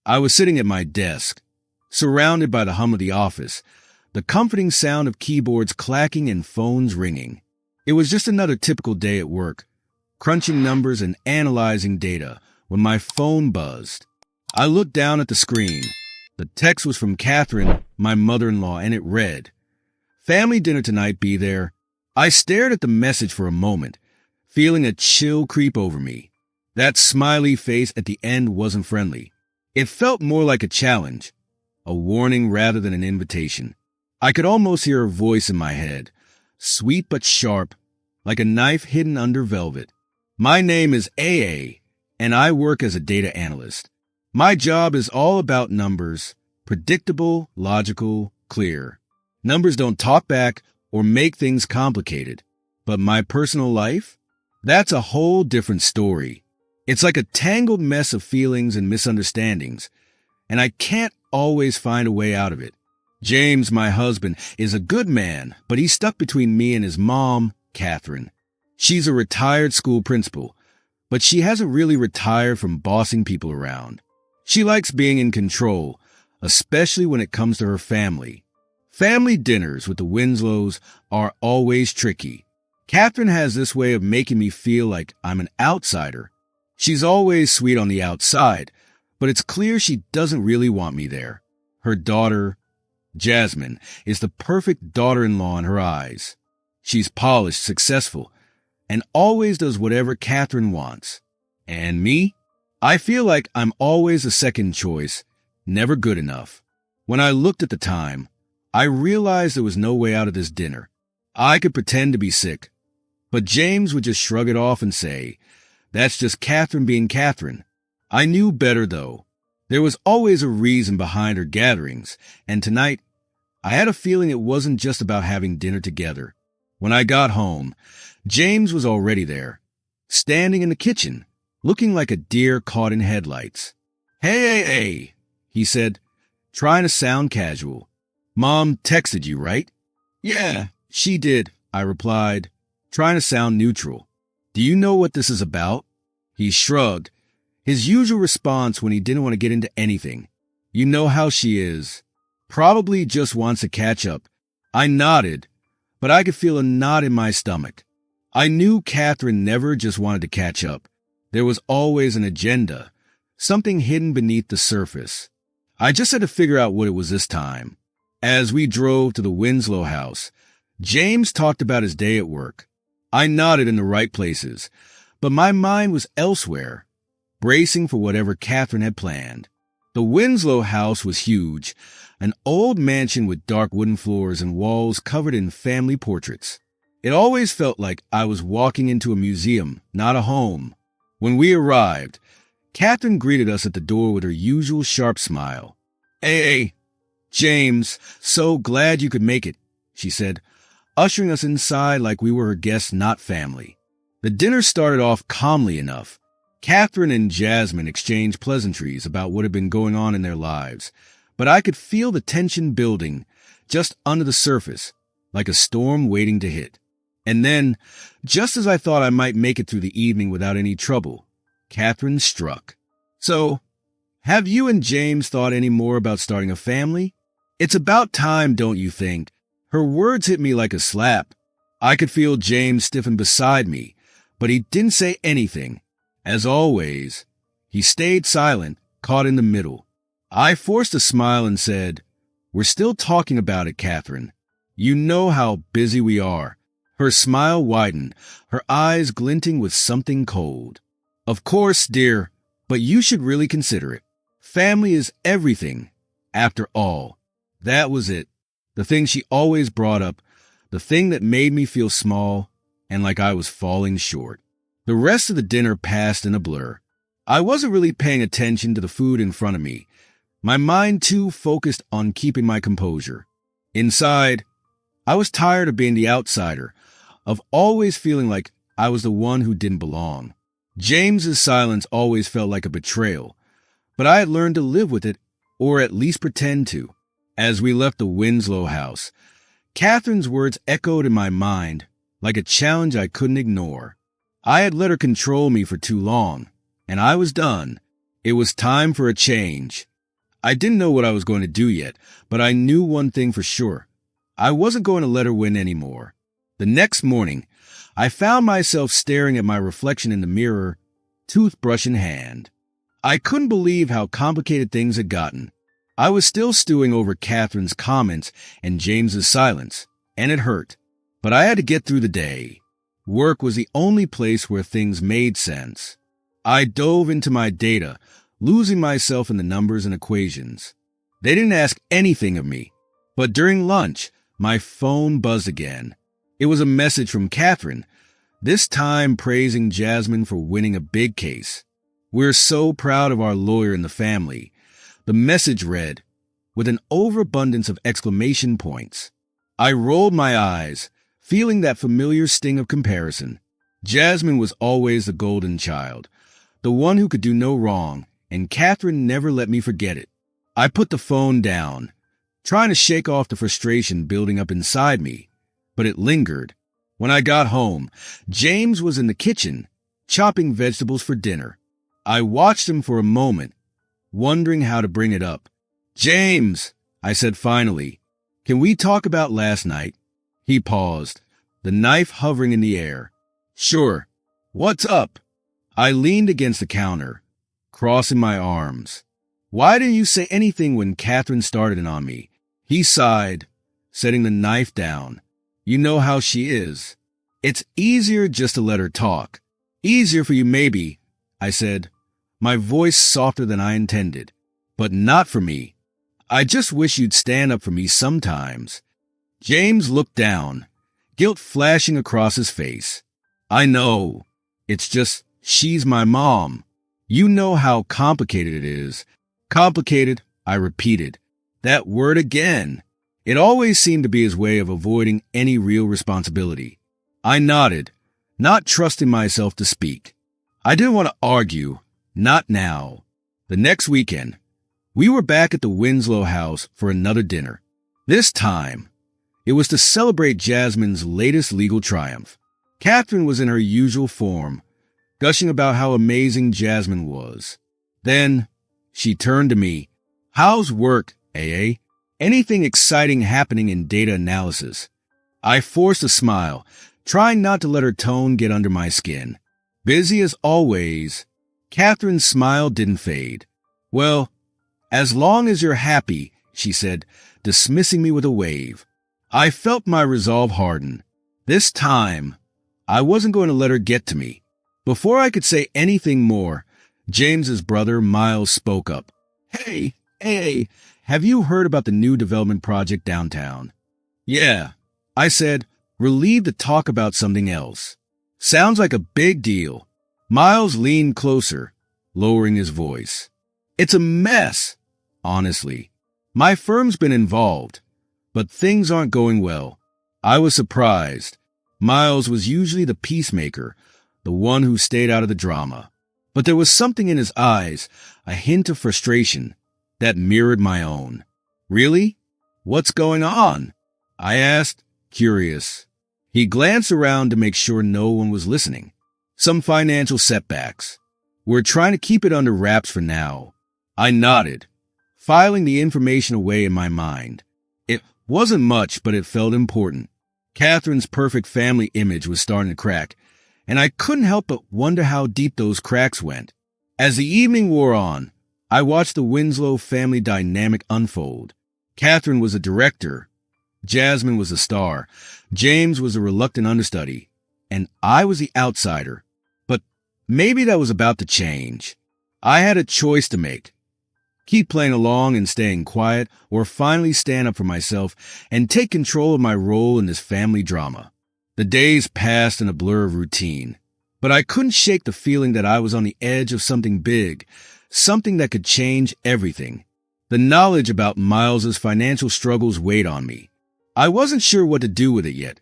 I was sitting at my desk, surrounded by the hum of the office, the comforting sound of keyboards clacking and phones ringing. It was just another typical day at work, crunching numbers and analyzing data, when my phone buzzed. I looked down at the screen. The text was from Catherine, my mother-in-law, and it read, "Family dinner tonight, be there." I stared at the message for a moment, feeling a chill creep over me. That smiley face at the end wasn't friendly. It felt more like a challenge, a warning rather than an invitation. I could almost hear her voice in my head, sweet but sharp, like a knife hidden under velvet. "My name is AA, and I work as a data analyst. My job is all about numbers, predictable, logical, clear. Numbers don't talk back or make things complicated. But my personal life? That's a whole different story. It's like a tangled mess of feelings and misunderstandings, and I can't always find a way out of it. James, my husband, is a good man, but he's stuck between me and his mom, Catherine. She's a retired school principal, but she hasn't really retired from bossing people around. She likes being in control, especially when it comes to her family. Family dinners with the Winslows are always tricky. Catherine has this way of making me feel like I'm an outsider. She's always sweet on the outside, but it's clear she doesn't really want me there. Her daughter, Jasmine, is the perfect daughter-in-law in her eyes. She's polished, successful, and always does whatever Catherine wants. And me? I feel like I'm always a second choice, never good enough. When I looked at the time, I realized there was no way out of this dinner. I could pretend to be sick, but James would just shrug it off and say, "That's just Catherine being Catherine." I knew better, though. There was always a reason behind her gatherings, and tonight, I had a feeling it wasn't just about having dinner together. When I got home, James was already there, standing in the kitchen, looking like a deer caught in headlights. Hey, he said, trying to sound casual. "Mom texted you, right?" "Yeah, she did," I replied, trying to sound neutral. "Do you know what this is about?" He shrugged, his usual response when he didn't want to get into anything. "You know how she is. Probably just wants to catch up." I nodded, but I could feel a knot in my stomach. I knew Catherine never just wanted to catch up. There was always an agenda, something hidden beneath the surface. I just had to figure out what it was this time. As we drove to the Winslow house, James talked about his day at work. I nodded in the right places, but my mind was elsewhere, bracing for whatever Catherine had planned. The Winslow house was huge, an old mansion with dark wooden floors and walls covered in family portraits. It always felt like I was walking into a museum, not a home. When we arrived, Catherine greeted us at the door with her usual sharp smile. "Hey, James, so glad you could make it," she said, ushering us inside like we were her guests, not family. The dinner started off calmly enough. Catherine and Jasmine exchanged pleasantries about what had been going on in their lives, but I could feel the tension building just under the surface, like a storm waiting to hit. And then, just as I thought I might make it through the evening without any trouble, Catherine struck. "So, have you and James thought any more about starting a family? It's about time, don't you think?" Her words hit me like a slap. I could feel James stiffen beside me, but he didn't say anything. As always, he stayed silent, caught in the middle. I forced a smile and said, "We're still talking about it, Catherine. You know how busy we are." Her smile widened, her eyes glinting with something cold. "Of course, dear, but you should really consider it. Family is everything, after all." That was it. The thing she always brought up, the thing that made me feel small and like I was falling short. The rest of the dinner passed in a blur. I wasn't really paying attention to the food in front of me, my mind too focused on keeping my composure. Inside, I was tired of being the outsider, of always feeling like I was the one who didn't belong. James's silence always felt like a betrayal, but I had learned to live with it, or at least pretend to. As we left the Winslow house, Catherine's words echoed in my mind like a challenge I couldn't ignore. I had let her control me for too long, and I was done. It was time for a change. I didn't know what I was going to do yet, but I knew one thing for sure. I wasn't going to let her win anymore. The next morning, I found myself staring at my reflection in the mirror, toothbrush in hand. I couldn't believe how complicated things had gotten. I was still stewing over Catherine's comments and James's silence, and it hurt. But I had to get through the day. Work was the only place where things made sense. I dove into my data, losing myself in the numbers and equations. They didn't ask anything of me, but during lunch, my phone buzzed again. It was a message from Catherine, this time praising Jasmine for winning a big case. We're so proud of our lawyer in the family. The message read, with an overabundance of exclamation points. I rolled my eyes, feeling that familiar sting of comparison. Jasmine was always the golden child, the one who could do no wrong, and Catherine never let me forget it. I put the phone down, trying to shake off the frustration building up inside me, but it lingered. When I got home, James was in the kitchen, chopping vegetables for dinner. I watched him for a moment, wondering how to bring it up. "James," I said finally, "can we talk about last night?" He paused, the knife hovering in the air. "Sure. What's up?" I leaned against the counter, crossing my arms. "Why didn't you say anything when Catherine started it on me?" He sighed, setting the knife down. "You know how she is. It's easier just to let her talk." "Easier for you maybe," I said, my voice softer than I intended. "But not for me. I just wish you'd stand up for me sometimes." James looked down, guilt flashing across his face. "I know. It's just, she's my mom. You know how complicated it is." "Complicated," I repeated. That word again. It always seemed to be his way of avoiding any real responsibility. I nodded, not trusting myself to speak. I didn't want to argue, not now. The next weekend, we were back at the Winslow house for another dinner. This time, it was to celebrate Jasmine's latest legal triumph. Catherine was in her usual form, gushing about how amazing Jasmine was. Then, she turned to me. "How's work, AA? Anything exciting happening in data analysis?" I forced a smile, trying not to let her tone get under my skin. "Busy as always." Catherine's smile didn't fade. "Well, as long as you're happy," she said, dismissing me with a wave. I felt my resolve harden. This time, I wasn't going to let her get to me. Before I could say anything more, James's brother, Miles, spoke up. "Hey, AA, have you heard about the new development project downtown?" "Yeah," I said, relieved to talk about something else. "Sounds like a big deal." Miles leaned closer, lowering his voice. "It's a mess, honestly. My firm's been involved, but things aren't going well." I was surprised. Miles was usually the peacemaker, the one who stayed out of the drama. But there was something in his eyes, a hint of frustration, that mirrored my own. "Really? What's going on?" I asked, curious. He glanced around to make sure no one was listening. "Some financial setbacks. We're trying to keep it under wraps for now." I nodded, filing the information away in my mind. It wasn't much, but it felt important. Catherine's perfect family image was starting to crack, and I couldn't help but wonder how deep those cracks went. As the evening wore on, I watched the Winslow family dynamic unfold. Catherine was a director. Jasmine was a star. James was a reluctant understudy. And I was the outsider. But maybe that was about to change. I had a choice to make. Keep playing along and staying quiet, or finally stand up for myself and take control of my role in this family drama. The days passed in a blur of routine, but I couldn't shake the feeling that I was on the edge of something big, something that could change everything. The knowledge about Miles's financial struggles weighed on me. I wasn't sure what to do with it yet,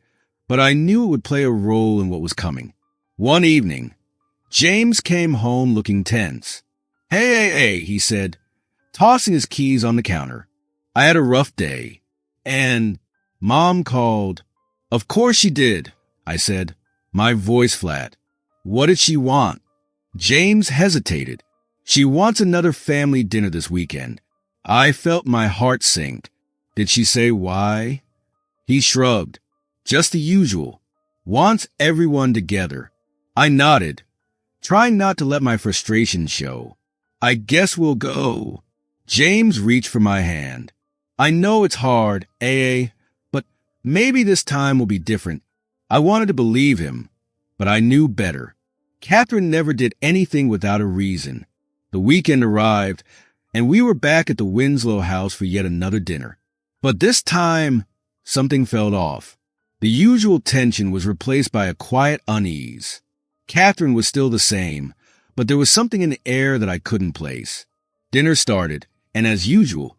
but I knew it would play a role in what was coming. One evening, James came home looking tense. Hey, he said, tossing his keys on the counter. "I had a rough day, and Mom called." "Of course she did," I said, my voice flat. "What did she want?" James hesitated. "She wants another family dinner this weekend." I felt my heart sink. Did she say why? He shrugged. Just the usual. Wants everyone together. I nodded, trying not to let my frustration show. I guess we'll go. James reached for my hand. I know it's hard, but maybe this time will be different. I wanted to believe him, but I knew better. Catherine never did anything without a reason. The weekend arrived, and we were back at the Winslow house for yet another dinner. But this time, something felt off. The usual tension was replaced by a quiet unease. Catherine was still the same, but there was something in the air that I couldn't place. Dinner started, and as usual,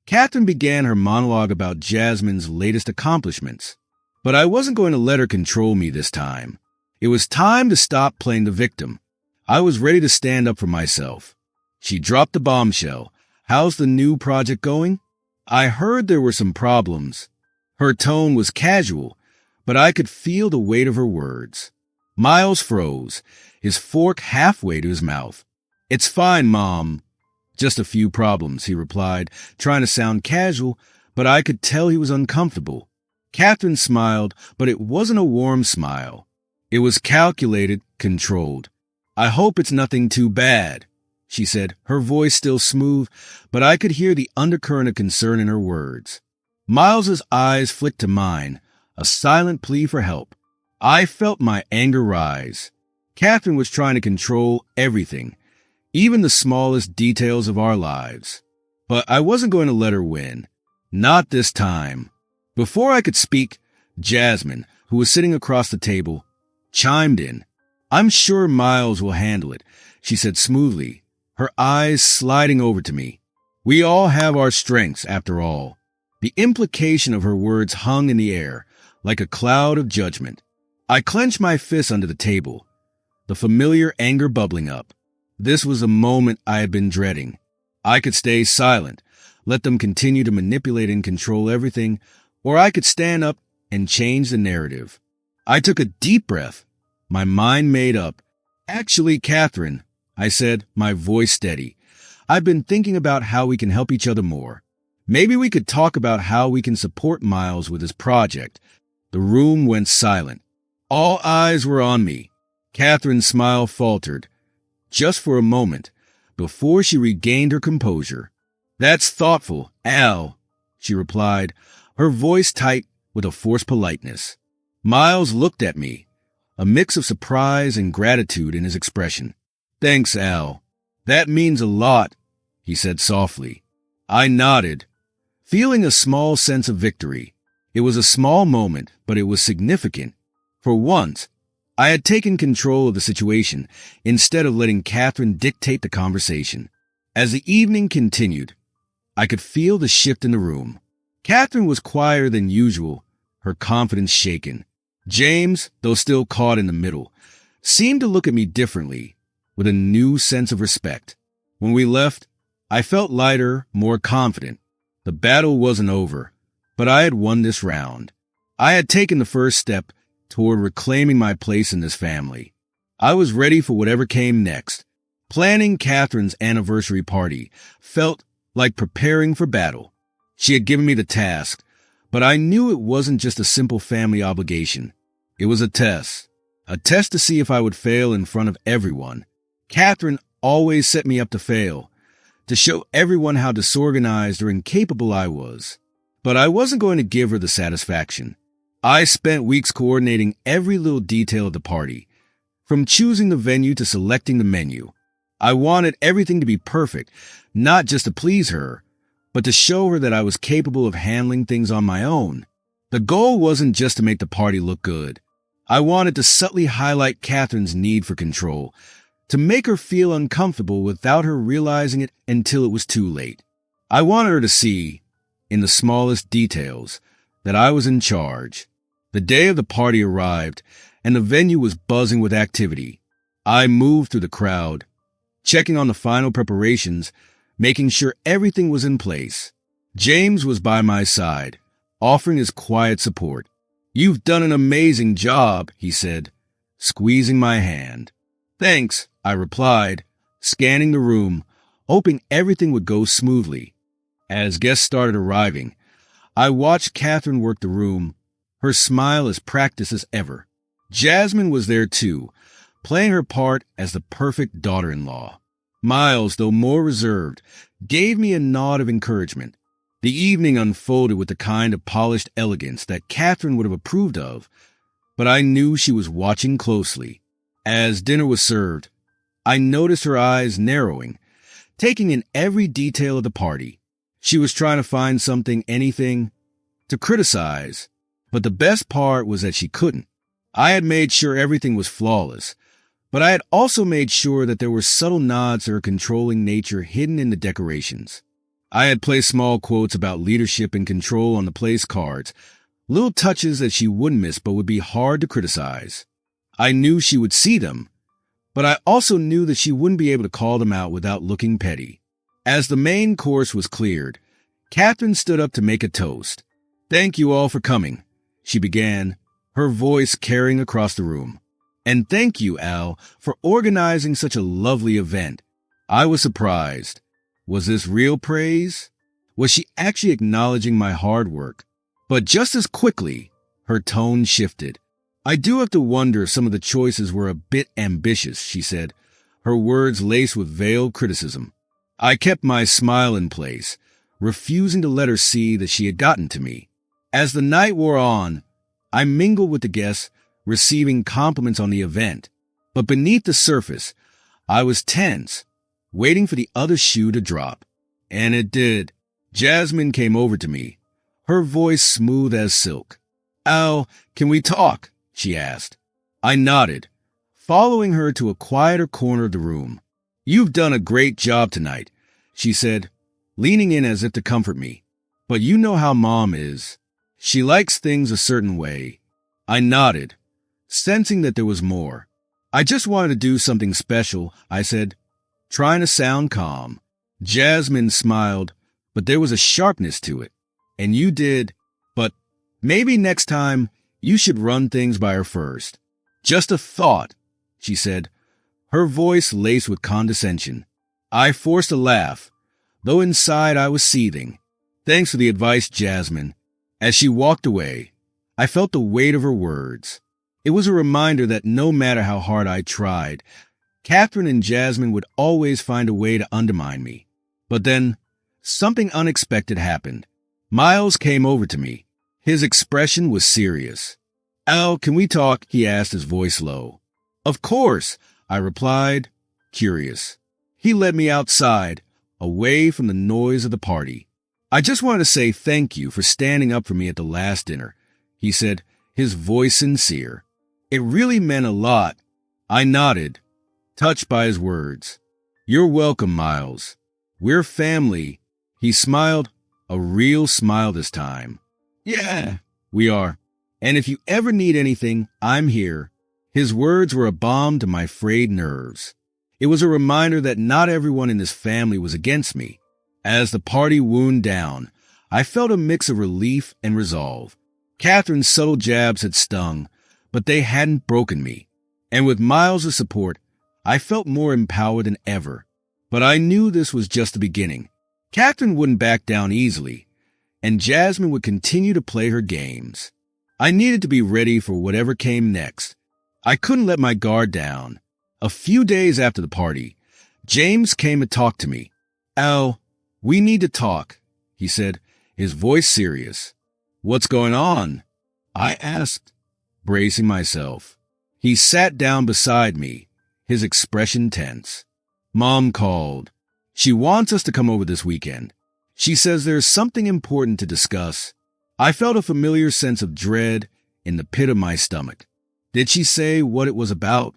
Catherine began her monologue about Jasmine's latest accomplishments. But I wasn't going to let her control me this time. It was time to stop playing the victim. I was ready to stand up for myself. She dropped the bombshell. How's the new project going? I heard there were some problems. Her tone was casual, but I could feel the weight of her words. Miles froze, his fork halfway to his mouth. It's fine, Mom. Just a few problems, he replied, trying to sound casual, but I could tell he was uncomfortable. Catherine smiled, but it wasn't a warm smile. It was calculated, controlled. I hope it's nothing too bad, she said, her voice still smooth, but I could hear the undercurrent of concern in her words. Miles's eyes flicked to mine, a silent plea for help. I felt my anger rise. Catherine was trying to control everything, even the smallest details of our lives. But I wasn't going to let her win. Not this time. Before I could speak, Jasmine, who was sitting across the table, chimed in. I'm sure Miles will handle it, she said smoothly, her eyes sliding over to me. We all have our strengths, after all. The implication of her words hung in the air, like a cloud of judgment. I clenched my fists under the table, the familiar anger bubbling up. This was a moment I had been dreading. I could stay silent, let them continue to manipulate and control everything, or I could stand up and change the narrative. I took a deep breath, my mind made up. Actually, Catherine, I said, my voice steady, I've been thinking about how we can help each other more. Maybe we could talk about how we can support Miles with his project. The room went silent. All eyes were on me. Catherine's smile faltered, just for a moment, before she regained her composure. That's thoughtful, Al, she replied, her voice tight with a forced politeness. Miles looked at me, a mix of surprise and gratitude in his expression. Thanks, Al. That means a lot, he said softly. I nodded, feeling a small sense of victory. It was a small moment, but it was significant. For once, I had taken control of the situation instead of letting Catherine dictate the conversation. As the evening continued, I could feel the shift in the room. Catherine was quieter than usual, her confidence shaken. James, though still caught in the middle, seemed to look at me differently, with a new sense of respect. When we left, I felt lighter, more confident. The battle wasn't over, but I had won this round. I had taken the first step toward reclaiming my place in this family. I was ready for whatever came next. Planning Catherine's anniversary party felt like preparing for battle. She had given me the task, but I knew it wasn't just a simple family obligation. It was a test to see if I would fail in front of everyone. Catherine always set me up to fail, to show everyone how disorganized or incapable I was. But I wasn't going to give her the satisfaction. I spent weeks coordinating every little detail of the party, from choosing the venue to selecting the menu. I wanted everything to be perfect, not just to please her, but to show her that I was capable of handling things on my own. The goal wasn't just to make the party look good. I wanted to subtly highlight Catherine's need for control, to make her feel uncomfortable without her realizing it until it was too late. I wanted her to see, in the smallest details, that I was in charge. The day of the party arrived, and the venue was buzzing with activity. I moved through the crowd, checking on the final preparations, making sure everything was in place. James was by my side, offering his quiet support. You've done an amazing job, he said, squeezing my hand. Thanks, I replied, scanning the room, hoping everything would go smoothly. As guests started arriving, I watched Catherine work the room, her smile as practiced as ever. Jasmine was there too, playing her part as the perfect daughter-in-law. Miles, though more reserved, gave me a nod of encouragement. The evening unfolded with the kind of polished elegance that Catherine would have approved of, but I knew she was watching closely. As dinner was served, I noticed her eyes narrowing, taking in every detail of the party. She was trying to find anything to criticize, but the best part was that she couldn't. I had made sure everything was flawless, but I had also made sure that there were subtle nods to her controlling nature hidden in the decorations. I had placed small quotes about leadership and control on the place cards, little touches that she wouldn't miss but would be hard to criticize. I knew she would see them, but I also knew that she wouldn't be able to call them out without looking petty. As the main course was cleared, Catherine stood up to make a toast. "Thank you all for coming," she began, her voice carrying across the room. "And thank you, Al, for organizing such a lovely event." I was surprised. Was this real praise? Was she actually acknowledging my hard work? But just as quickly, her tone shifted. "I do have to wonder if some of the choices were a bit ambitious," she said, her words laced with veiled criticism. I kept my smile in place, refusing to let her see that she had gotten to me. As the night wore on, I mingled with the guests, receiving compliments on the event. But beneath the surface, I was tense, waiting for the other shoe to drop. And it did. Jasmine came over to me, her voice smooth as silk. "Al, can we talk?" she asked. I nodded, following her to a quieter corner of the room. "You've done a great job tonight," she said, leaning in as if to comfort me. "But you know how Mom is. She likes things a certain way." I nodded, sensing that there was more. "I just wanted to do something special," I said, trying to sound calm. Jasmine smiled, but there was a sharpness to it. "And you did, but maybe next time you should run things by her first." "Just a thought," she said, her voice laced with condescension. I forced a laugh, though inside I was seething. "Thanks for the advice, Jasmine." As she walked away, I felt the weight of her words. It was a reminder that no matter how hard I tried, Catherine and Jasmine would always find a way to undermine me. But then, something unexpected happened. Miles came over to me. His expression was serious. "Al, can we talk?" he asked, his voice low. "Of course," I replied, curious. He led me outside, away from the noise of the party. "I just wanted to say thank you for standing up for me at the last dinner," he said, his voice sincere. "It really meant a lot." I nodded, touched by his words. "You're welcome, Miles. We're family." He smiled, a real smile this time. "Yeah, we are. And if you ever need anything, I'm here." His words were a balm to my frayed nerves. It was a reminder that not everyone in this family was against me. As the party wound down, I felt a mix of relief and resolve. Catherine's subtle jabs had stung, but they hadn't broken me. And with Miles' support, I felt more empowered than ever. But I knew this was just the beginning. Catherine wouldn't back down easily, and Jasmine would continue to play her games. I needed to be ready for whatever came next. I couldn't let my guard down. A few days after the party, James came to talk to me. "Al, we need to talk," he said, his voice serious. "What's going on?" I asked, bracing myself. He sat down beside me, his expression tense. "Mom called. She wants us to come over this weekend. She says there's something important to discuss." I felt a familiar sense of dread in the pit of my stomach. "Did she say what it was about?"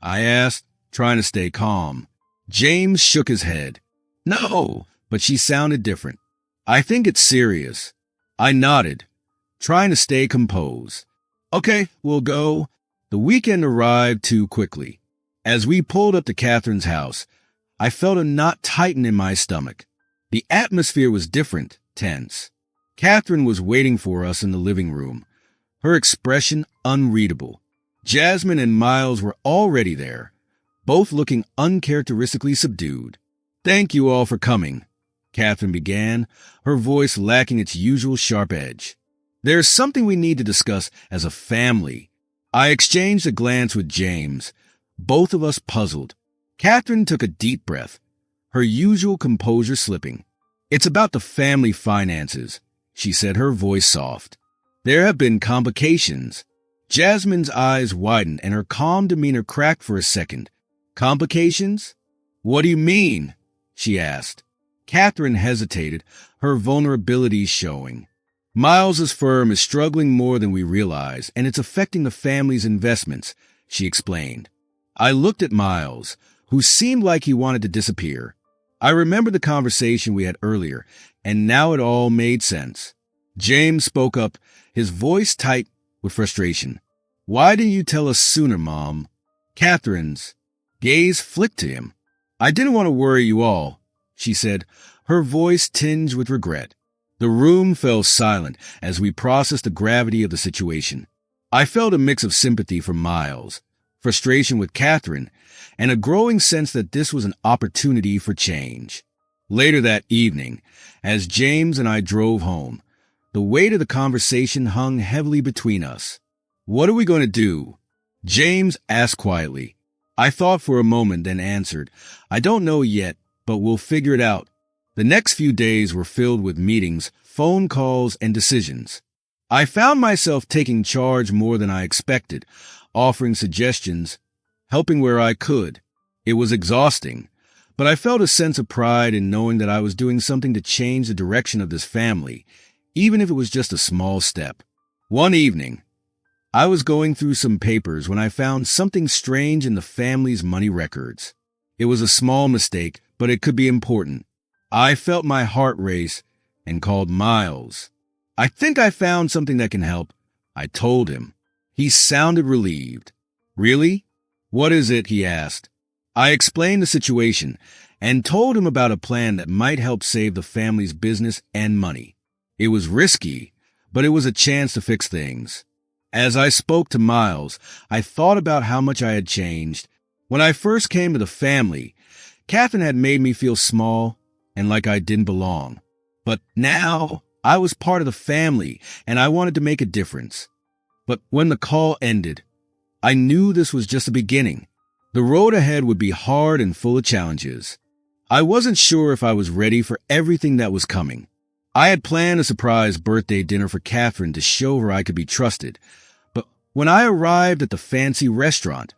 I asked, trying to stay calm. James shook his head. "No, but she sounded different. I think it's serious." I nodded, trying to stay composed. "Okay, we'll go." The weekend arrived too quickly. As we pulled up to Catherine's house, I felt a knot tighten in my stomach. The atmosphere was different, tense. Catherine was waiting for us in the living room, her expression unreadable. Jasmine and Miles were already there, both looking uncharacteristically subdued. "Thank you all for coming," Catherine began, her voice lacking its usual sharp edge. "There's something we need to discuss as a family." I exchanged a glance with James, both of us puzzled. Catherine took a deep breath, her usual composure slipping. "It's about the family finances," she said, her voice soft. "There have been complications." Jasmine's eyes widened and her calm demeanor cracked for a second. "Complications? What do you mean?" she asked. Catherine hesitated, her vulnerability showing. "Miles's firm is struggling more than we realize, and it's affecting the family's investments," she explained. I looked at Miles, who seemed like he wanted to disappear. I remembered the conversation we had earlier, and now it all made sense. James spoke up, his voice tight with frustration. "Why didn't you tell us sooner, Mom?" Catherine's gaze flicked to him. "I didn't want to worry you all," she said, her voice tinged with regret. The room fell silent as we processed the gravity of the situation. I felt a mix of sympathy for Miles, frustration with Catherine, and a growing sense that this was an opportunity for change. Later that evening, as James and I drove home, the weight of the conversation hung heavily between us. "What are we going to do?" James asked quietly. I thought for a moment, then answered, "I don't know yet, but we'll figure it out." The next few days were filled with meetings, phone calls, and decisions. I found myself taking charge more than I expected, offering suggestions, helping where I could. It was exhausting, but I felt a sense of pride in knowing that I was doing something to change the direction of this family, even if it was just a small step. One evening, I was going through some papers when I found something strange in the family's money records. It was a small mistake, but it could be important. I felt my heart race and called Miles. "I think I found something that can help," I told him. He sounded relieved. "Really? What is it?" he asked. I explained the situation and told him about a plan that might help save the family's business and money. It was risky, but it was a chance to fix things. As I spoke to Miles, I thought about how much I had changed. When I first came to the family, Catherine had made me feel small and like I didn't belong. But now I was part of the family and I wanted to make a difference. But when the call ended, I knew this was just the beginning. The road ahead would be hard and full of challenges. I wasn't sure if I was ready for everything that was coming. I had planned a surprise birthday dinner for Catherine to show her I could be trusted. But when I arrived at the fancy restaurant,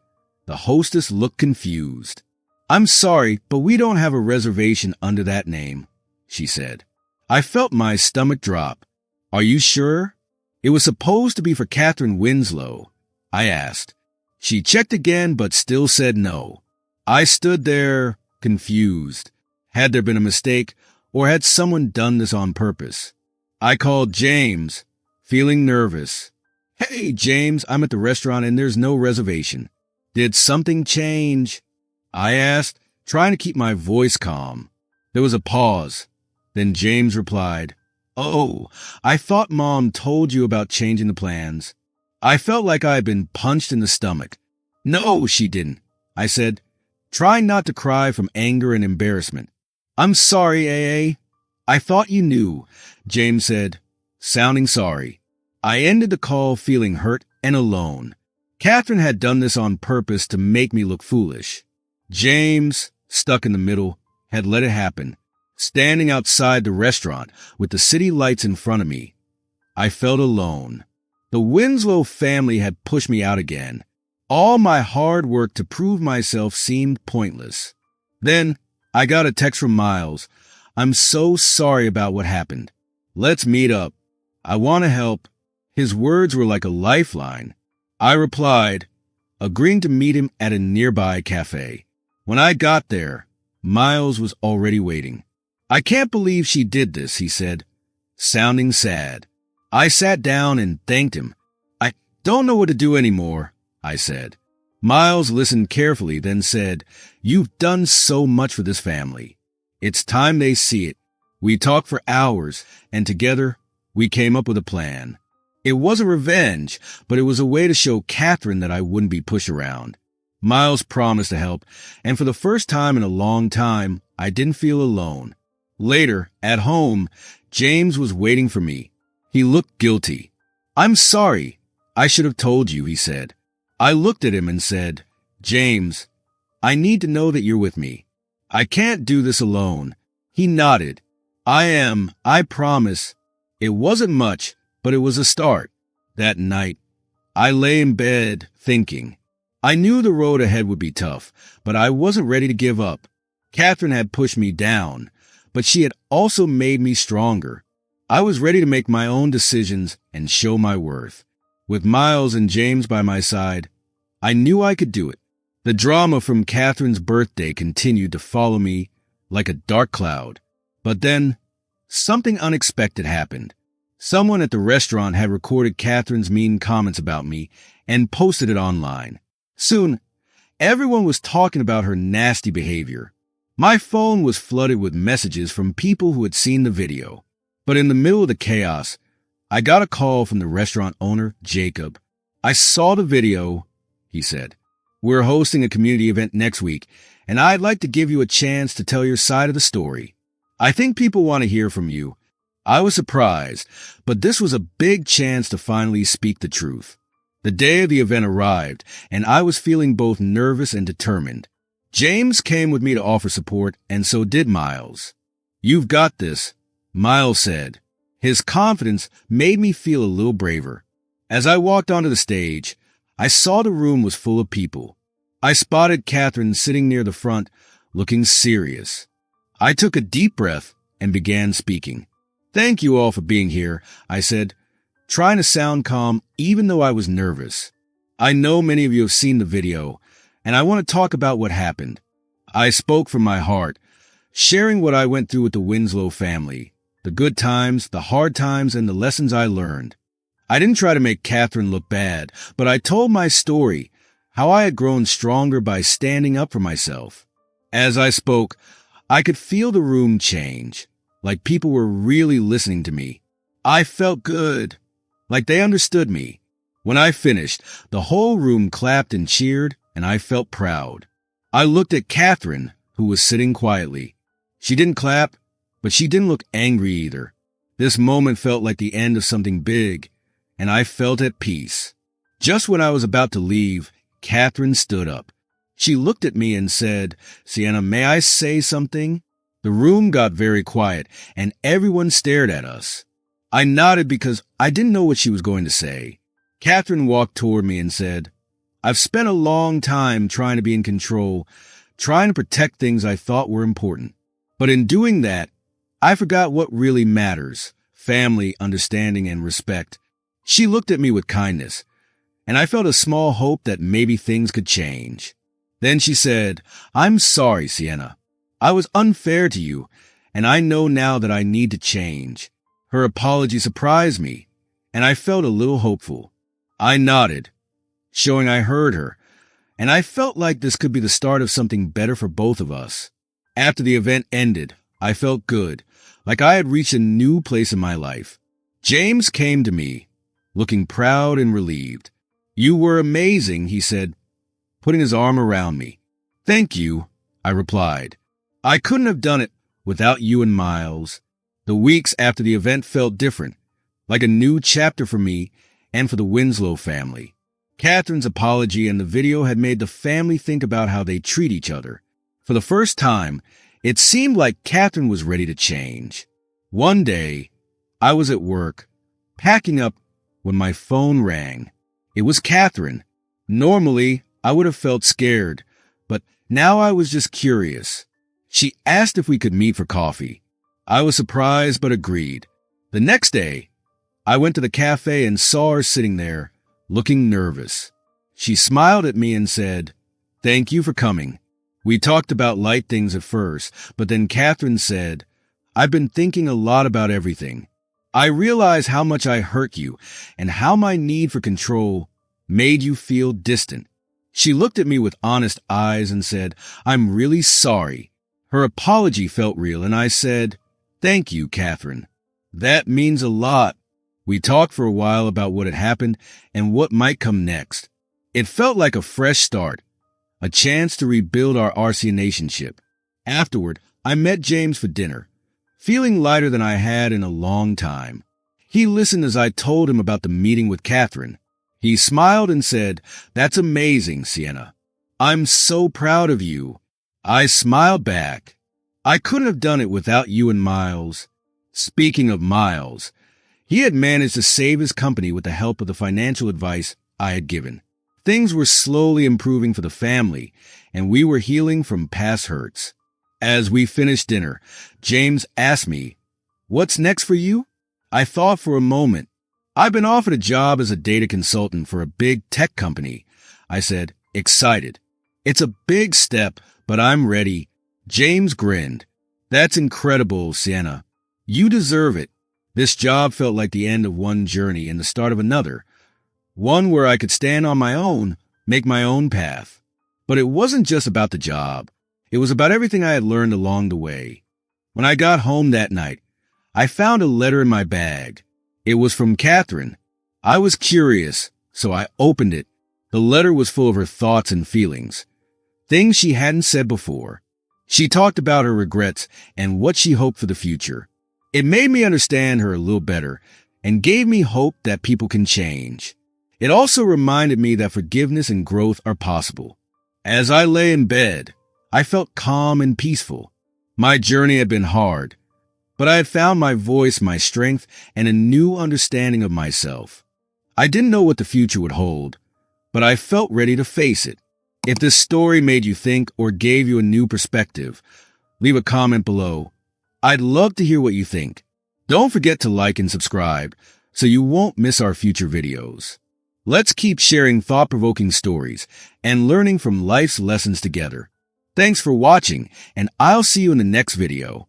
the hostess looked confused. "I'm sorry, but we don't have a reservation under that name," she said. I felt my stomach drop. "Are you sure? It was supposed to be for Catherine Winslow," I asked. She checked again, but still said no. I stood there, confused. Had there been a mistake, or had someone done this on purpose? I called James, feeling nervous. "Hey, James, I'm at the restaurant and there's no reservation." "Did something change?" I asked, trying to keep my voice calm. There was a pause. Then James replied, "Oh, I thought Mom told you about changing the plans." I felt like I had been punched in the stomach. "No, she didn't," I said, trying not to cry from anger and embarrassment. "I'm sorry, AA. I thought you knew," James said, sounding sorry. I ended the call feeling hurt and alone. Catherine had done this on purpose to make me look foolish. James, stuck in the middle, had let it happen. Standing outside the restaurant with the city lights in front of me, I felt alone. The Winslow family had pushed me out again. All my hard work to prove myself seemed pointless. Then I got a text from Miles. "I'm so sorry about what happened. Let's meet up. I want to help." His words were like a lifeline. I replied, agreeing to meet him at a nearby cafe. When I got there, Miles was already waiting. "I can't believe she did this," he said, sounding sad. I sat down and thanked him. "I don't know what to do anymore," I said. Miles listened carefully, then said, "You've done so much for this family. It's time they see it." We talked for hours, and together we came up with a plan. It wasn't revenge, but it was a way to show Catherine that I wouldn't be pushed around. Miles promised to help, and for the first time in a long time, I didn't feel alone. Later, at home, James was waiting for me. He looked guilty. "I'm sorry. I should have told you," he said. I looked at him and said, "James, I need to know that you're with me. I can't do this alone." He nodded. I promise." It wasn't much, but it was a start. That night, I lay in bed thinking. I knew the road ahead would be tough, but I wasn't ready to give up. Catherine had pushed me down, but she had also made me stronger. I was ready to make my own decisions and show my worth. With Miles and James by my side, I knew I could do it. The drama from Catherine's birthday continued to follow me like a dark cloud. But then, something unexpected happened. Someone at the restaurant had recorded Catherine's mean comments about me and posted it online. Soon, everyone was talking about her nasty behavior. My phone was flooded with messages from people who had seen the video. But in the middle of the chaos, I got a call from the restaurant owner, Jacob. "I saw the video," he said. "We're hosting a community event next week, and I'd like to give you a chance to tell your side of the story. I think people want to hear from you." I was surprised, but this was a big chance to finally speak the truth. The day of the event arrived, and I was feeling both nervous and determined. James came with me to offer support, and so did Miles. "You've got this," Miles said. His confidence made me feel a little braver. As I walked onto the stage, I saw the room was full of people. I spotted Catherine sitting near the front, looking serious. I took a deep breath and began speaking. "Thank you all for being here," I said, trying to sound calm even though I was nervous. "I know many of you have seen the video, and I want to talk about what happened." I spoke from my heart, sharing what I went through with the Winslow family, the good times, the hard times, and the lessons I learned. I didn't try to make Catherine look bad, but I told my story, how I had grown stronger by standing up for myself. As I spoke, I could feel the room change, like people were really listening to me. I felt good, like they understood me. When I finished, the whole room clapped and cheered, and I felt proud. I looked at Catherine, who was sitting quietly. She didn't clap, but she didn't look angry either. This moment felt like the end of something big, and I felt at peace. Just when I was about to leave, Catherine stood up. She looked at me and said, "Sienna, may I say something?" The room got very quiet, and everyone stared at us. I nodded because I didn't know what she was going to say. Catherine walked toward me and said, "I've spent a long time trying to be in control, trying to protect things I thought were important. But in doing that, I forgot what really matters: family, understanding, and respect." She looked at me with kindness, and I felt a small hope that maybe things could change. Then she said, "I'm sorry, Sienna. I was unfair to you, and I know now that I need to change." Her apology surprised me, and I felt a little hopeful. I nodded, showing I heard her, and I felt like this could be the start of something better for both of us. After the event ended, I felt good, like I had reached a new place in my life. James came to me, looking proud and relieved. "You were amazing," he said, putting his arm around me. "Thank you," I replied. "I couldn't have done it without you and Miles." The weeks after the event felt different, like a new chapter for me and for the Winslow family. Catherine's apology and the video had made the family think about how they treat each other. For the first time, it seemed like Catherine was ready to change. One day, I was at work, packing up, when my phone rang. It was Catherine. Normally, I would have felt scared, but now I was just curious. She asked if we could meet for coffee. I was surprised but agreed. The next day, I went to the cafe and saw her sitting there, looking nervous. She smiled at me and said, "Thank you for coming." We talked about light things at first, but then Catherine said, "I've been thinking a lot about everything. I realize how much I hurt you and how my need for control made you feel distant." She looked at me with honest eyes and said, "I'm really sorry." Her apology felt real, and I said, "Thank you, Catherine. That means a lot." We talked for a while about what had happened and what might come next. It felt like a fresh start, a chance to rebuild our RC relationship. Afterward, I met James for dinner. feeling lighter than I had in a long time. He listened as I told him about the meeting with Catherine. He smiled and said, "That's amazing, Sienna. I'm so proud of you." I smiled back. "I couldn't have done it without you and Miles." Speaking of Miles, he had managed to save his company with the help of the financial advice I had given. Things were slowly improving for the family, and we were healing from past hurts. As we finished dinner, James asked me, "What's next for you?" I thought for a moment. "I've been offered a job as a data consultant for a big tech company," I said, excited. "It's a big step, but I'm ready." James grinned. "That's incredible, Sienna. You deserve it." This job felt like the end of one journey and the start of another, one where I could stand on my own, make my own path. But it wasn't just about the job. It was about everything I had learned along the way. When I got home that night, I found a letter in my bag. It was from Catherine. I was curious, so I opened it. The letter was full of her thoughts and feelings, things she hadn't said before. She talked about her regrets and what she hoped for the future. It made me understand her a little better and gave me hope that people can change. It also reminded me that forgiveness and growth are possible. As I lay in bed, I felt calm and peaceful. My journey had been hard, but I had found my voice, my strength, and a new understanding of myself. I didn't know what the future would hold, but I felt ready to face it. If this story made you think or gave you a new perspective, leave a comment below. I'd love to hear what you think. Don't forget to like and subscribe so you won't miss our future videos. Let's keep sharing thought-provoking stories and learning from life's lessons together. Thanks for watching, and I'll see you in the next video.